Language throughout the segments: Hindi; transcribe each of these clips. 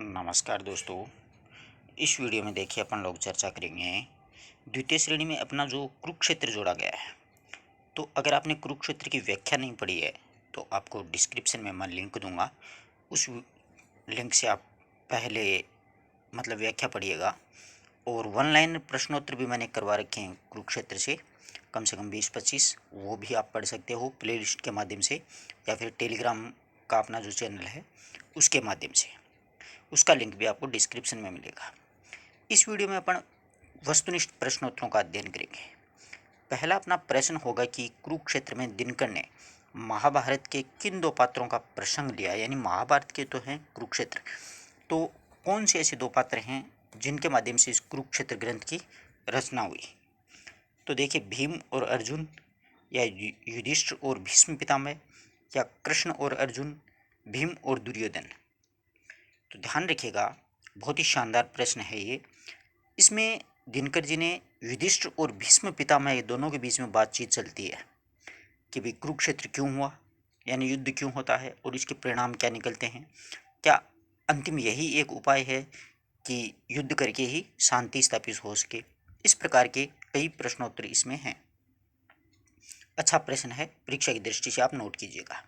नमस्कार दोस्तों। इस वीडियो में देखिए अपन लोग चर्चा करेंगे द्वितीय श्रेणी में अपना जो कुरुक्षेत्र जोड़ा गया है। तो अगर आपने कुरुक्षेत्र की व्याख्या नहीं पढ़ी है तो आपको डिस्क्रिप्शन में मैं लिंक दूंगा। उस लिंक से आप पहले मतलब व्याख्या पढ़िएगा। और वन लाइन प्रश्नोत्तर भी मैंने करवा रखे हैं कुरुक्षेत्र से कम 20-25, वो भी आप पढ़ सकते हो प्ले लिस्ट के माध्यम से या फिर टेलीग्राम का अपना जो चैनल है उसके माध्यम से। उसका लिंक भी आपको डिस्क्रिप्शन में मिलेगा। इस वीडियो में अपन वस्तुनिष्ठ प्रश्नोत्तरों का अध्ययन करेंगे। पहला अपना प्रश्न होगा कि कुरुक्षेत्र में दिनकर ने महाभारत के किन दो पात्रों का प्रसंग लिया, यानी महाभारत के तो हैं कुरुक्षेत्र, तो कौन से ऐसे दो पात्र हैं जिनके माध्यम से इस कुरुक्षेत्र ग्रंथ की रचना हुई। तो देखिए, भीम और अर्जुन, या युधिष्ठिर और भीष्म पितामह, या कृष्ण और अर्जुन, भीम और दुर्योधन। तो ध्यान रखिएगा, बहुत ही शानदार प्रश्न है ये। इसमें दिनकर जी ने युधिष्ठिर और भीष्म पितामह दोनों के बीच में बातचीत चलती है कि भाई कुरुक्षेत्र क्यों हुआ, यानी युद्ध क्यों होता है और इसके परिणाम क्या निकलते हैं। क्या अंतिम यही एक उपाय है कि युद्ध करके ही शांति स्थापित हो सके। इस प्रकार के कई प्रश्नोत्तर इसमें हैं। अच्छा प्रश्न है, परीक्षा की दृष्टि से आप नोट कीजिएगा।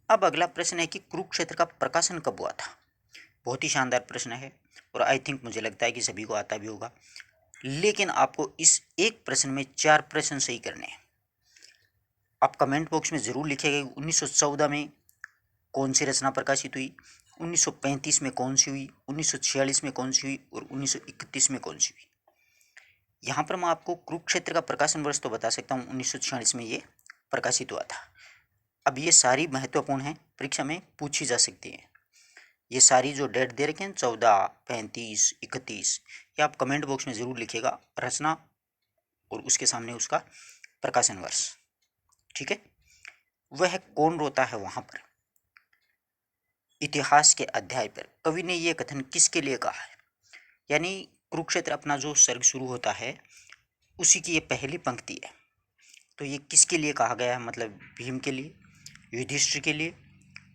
अब अगला प्रश्न है कि कुरुक्षेत्र का प्रकाशन कब हुआ था। बहुत ही शानदार प्रश्न है और आई थिंक मुझे लगता है कि सभी को आता भी होगा, लेकिन आपको इस एक प्रश्न में 4 प्रश्न सही करने हैं। आप कमेंट बॉक्स में ज़रूर लिखिएगा कि 1914 में कौन सी रचना प्रकाशित हुई, 1935 में कौन सी हुई, 1946 में कौन सी हुई और 1931 में कौन सी हुई। यहाँ पर मैं आपको कुरुक्षेत्र का प्रकाशन वर्ष तो बता सकता हूँ, 1946 में ये प्रकाशित हुआ था। अब ये सारी महत्वपूर्ण हैं, परीक्षा में पूछी जा सकती है। ये सारी जो डेट दे रखे हैं 14, 35, 31, ये आप कमेंट बॉक्स में ज़रूर लिखिएगा, रचना और उसके सामने उसका प्रकाशन वर्ष। ठीक है। वह कौन रोता है वहाँ पर, इतिहास के अध्याय पर कवि ने ये कथन किसके लिए कहा है। यानी कुरुक्षेत्र अपना जो सर्ग शुरू होता है उसी की ये पहली पंक्ति है। तो ये किसके लिए कहा गया है, मतलब भीम के लिए, युधिष्ठिर के लिए,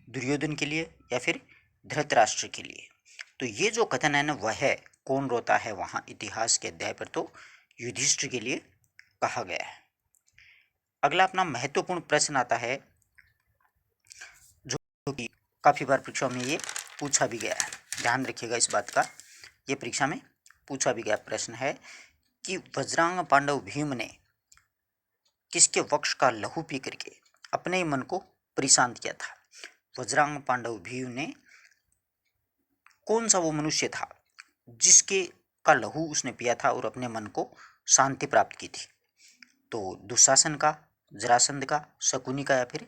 दुर्योधन के लिए या फिर धृतराष्ट्र के लिए। तो ये जो कथन है ना, वह है कौन रोता है वहाँ इतिहास के अध्याय पर, तो युधिष्ठिर के लिए कहा गया है। अगला अपना महत्वपूर्ण प्रश्न आता है जो कि काफ़ी बार परीक्षा में ये पूछा भी गया है, ध्यान रखिएगा इस बात का। ये परीक्षा में पूछा भी गया प्रश्न है कि वज्रांग पांडव भीम ने किसके वक्ष का लहू पी करके अपने ही मन को परिशांत किया था। वज्रांग पांडव भीम ने कौन सा वो मनुष्य था जिसके का लहू उसने पिया था और अपने मन को शांति प्राप्त की थी। तो दुशासन का, जरासंध का, शकुनी का या फिर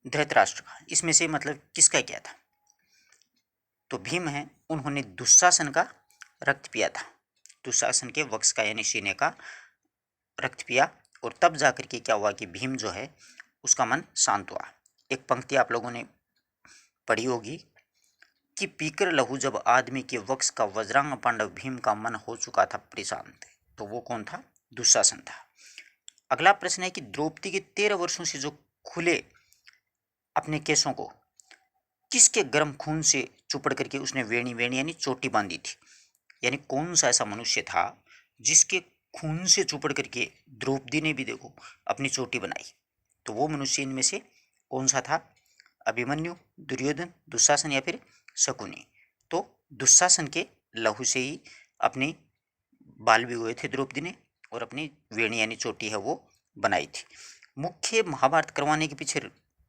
धृतराष्ट्र का, इसमें से मतलब किसका किया था। तो भीम है, उन्होंने दुशासन का रक्त पिया था, दुशासन के वक्ष का यानी सीने का रक्त पिया, और तब जाकर के क्या हुआ कि भीम जो है उसका मन शांत हुआ। एक पंक्ति आप लोगों ने पढ़ी होगी कि पीकर लहू जब आदमी के वक्ष का वज्रांग पांडव भीम का मन हो चुका था परिशांत। तो वो कौन था, दुशासन था। अगला प्रश्न है कि द्रौपदी के 13 वर्षों से जो खुले अपने केसों को किसके गर्म खून से चुपड़ करके उसने वेणी वेणी यानी चोटी बांधी थी। यानी कौन सा ऐसा मनुष्य था जिसके खून से चुपड़ करके द्रौपदी ने भी देखो अपनी चोटी बनाई। तो वो मनुष्य इनमें से कौन सा था, अभिमन्यु, दुर्योधन, दुशासन या फिर शकुनी। तो दुशासन के लहू से ही अपनी बाल भी हुए थे द्रौपदी ने और अपनी वेणी यानी चोटी है वो बनाई थी। मुख्य महाभारत करवाने के पीछे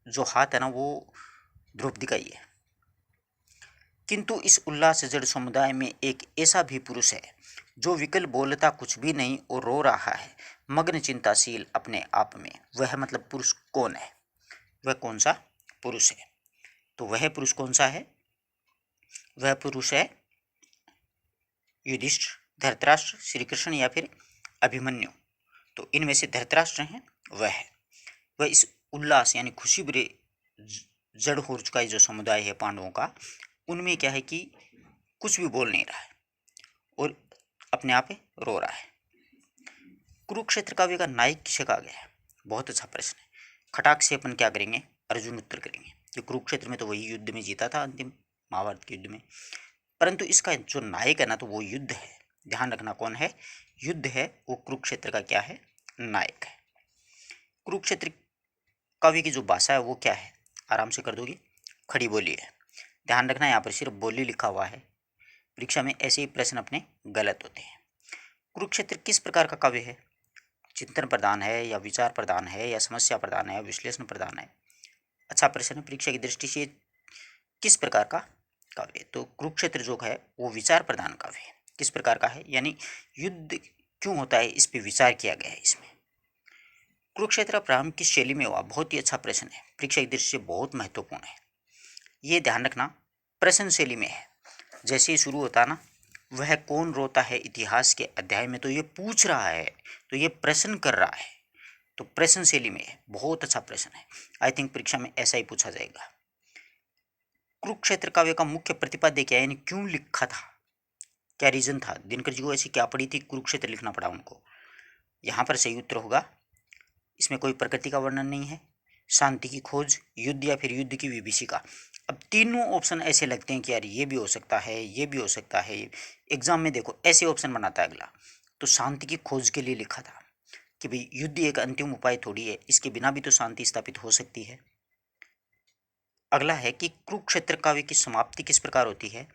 जो हाथ है ना वो द्रौपदी का ही है। किंतु इस उल्लास जड़ समुदाय में एक ऐसा भी पुरुष है जो विकल बोलता कुछ भी नहीं और रो रहा है, मग्न चिंताशील अपने आप में। वह मतलब पुरुष कौन है, वह कौन सा पुरुष है। तो वह पुरुष कौन सा है, वह पुरुष है युधिष्ठिर, धृतराष्ट्र, श्री कृष्ण या फिर अभिमन्यु। तो इनमें से धृतराष्ट्र हैं, वह इस उल्लास यानी खुशी भरे जड़ हो चुका है जो समुदाय है पांडवों का, उनमें क्या है कि कुछ भी बोल नहीं रहा है और अपने आप रो रहा है। कुरुक्षेत्र काव्य का नायक किसे कहा गया है, बहुत अच्छा प्रश्न है। खटाक से अपन क्या करेंगे, अर्जुन उत्तर करेंगे। कि कुरुक्षेत्र में तो वही युद्ध में जीता था अंतिम महाभारत के युद्ध में, परंतु इसका जो नायक है ना तो वो युद्ध है। ध्यान रखना कौन है, युद्ध है, वो कुरुक्षेत्र का क्या है, नायक है। कुरुक्षेत्र काव्य की जो भाषा है वो क्या है, आराम से कर दोगे, खड़ी बोली है। ध्यान रखना यहाँ पर सिर्फ बोली लिखा हुआ है, परीक्षा में ऐसे ही प्रश्न अपने गलत होते हैं। कुरुक्षेत्र किस प्रकार का काव्य है, चिंतन प्रधान है या विचार प्रधान है या समस्या प्रधान है या विश्लेषण प्रधान है। अच्छा प्रश्न है परीक्षा की दृष्टि से, किस प्रकार का काव्य है, तो कुरुक्षेत्र जो है वो विचार प्रधान काव्य है। किस प्रकार का है, यानी युद्ध क्यों होता है इस पे विचार किया गया है इसमें। कुरुक्षेत्र प्रारंभ किस शैली में हुआ, बहुत ही अच्छा प्रश्न है, परीक्षा की दृष्टि से बहुत महत्वपूर्ण है। ये ध्यान रखना प्रश्न शैली में है, जैसे ही शुरू होता ना, वह कौन रोता है इतिहास के अध्याय में, तो ये पूछ रहा है, तो ये प्रश्न कर रहा है, तो प्रश्न शैली में है, बहुत अच्छा प्रश्न है। आई थिंक परीक्षा में ऐसा ही पूछा जाएगा। कुरुक्षेत्र काव्य का मुख्य प्रतिपाद्य क्या है, यानी क्यों लिखा था, क्या रीजन था, दिनकर जी को ऐसी क्या पड़ी थी कुरुक्षेत्र लिखना पड़ा उनको। यहाँ पर सही उत्तर होगा, इसमें कोई प्रकृति का वर्णन नहीं है, शांति की खोज, युद्ध या फिर युद्ध की विभीषिका। अब तीनों ऑप्शन ऐसे लगते हैं कि यार ये भी हो सकता है, ये भी हो सकता है, एग्जाम में देखो ऐसे ऑप्शन बनाता है अगला, तो शांति की खोज के लिए लिखा था कि भाई युद्ध एक अंतिम उपाय थोड़ी है, इसके बिना भी तो शांति स्थापित हो सकती है। अगला है कि कुरुक्षेत्र काव्य की समाप्ति किस प्रकार होती है,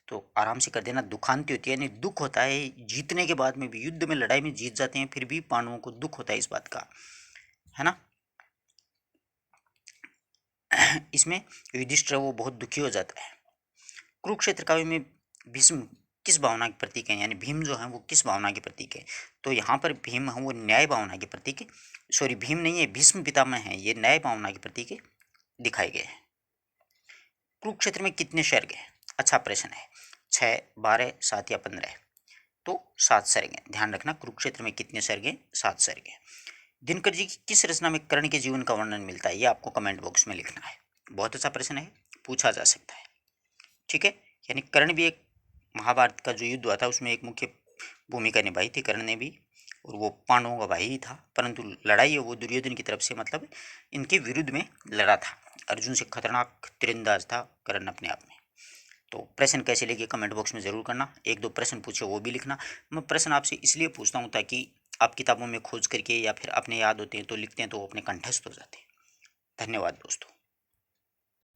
तो आराम से कर देना, दुखांति होती है, यानी दुख होता है जीतने के बाद में भी, युद्ध में लड़ाई में जीत जाते हैं फिर भी पांडवों को दुख होता है इस बात का, है ना। इसमें युधिष्ठिर वो बहुत दुखी हो जाता है। कुरुक्षेत्र काव्य में भीष्म किस भावना के प्रतीक है, यानी भीम जो है वो किस भावना के प्रतीक है, तो यहाँ पर भीम है वो न्याय भावना के प्रतीक, सॉरी भीम नहीं है, भीष्म पितामह है, ये न्याय भावना के प्रतीक दिखाए गए हैं। कुरुक्षेत्र में कितने सर्ग हैं, अच्छा प्रश्न है, 6, 12, 7 या 15, तो 7 सर्ग हैं। ध्यान रखना कुरुक्षेत्र में कितने सर्ग हैं, 7 सर्ग हैं। दिनकर जी की किस रचना में कर्ण के जीवन का वर्णन मिलता है, ये आपको कमेंट बॉक्स में लिखना है, बहुत अच्छा प्रश्न है, पूछा जा सकता है, ठीक है। यानी कर्ण भी एक महाभारत का जो युद्ध हुआ था उसमें एक मुख्य भूमिका निभाई थी कर्ण ने भी, और वो पांडवों का भाई ही था, परंतु लड़ाई है वो दुर्योधन की तरफ से, मतलब इनके विरुद्ध में लड़ा था। अर्जुन से खतरनाक तीरंदाज था कर्ण अपने आप में। तो प्रश्न कैसे लगे कमेंट बॉक्स में ज़रूर करना, एक दो प्रश्न पूछे वो भी लिखना। मैं प्रश्न आपसे इसलिए पूछता हूँ ताकि आप किताबों में खोज करके या फिर अपने याद होते हैं तो लिखते हैं तो वो अपने कंठस्थ हो जाते हैं। धन्यवाद दोस्तों।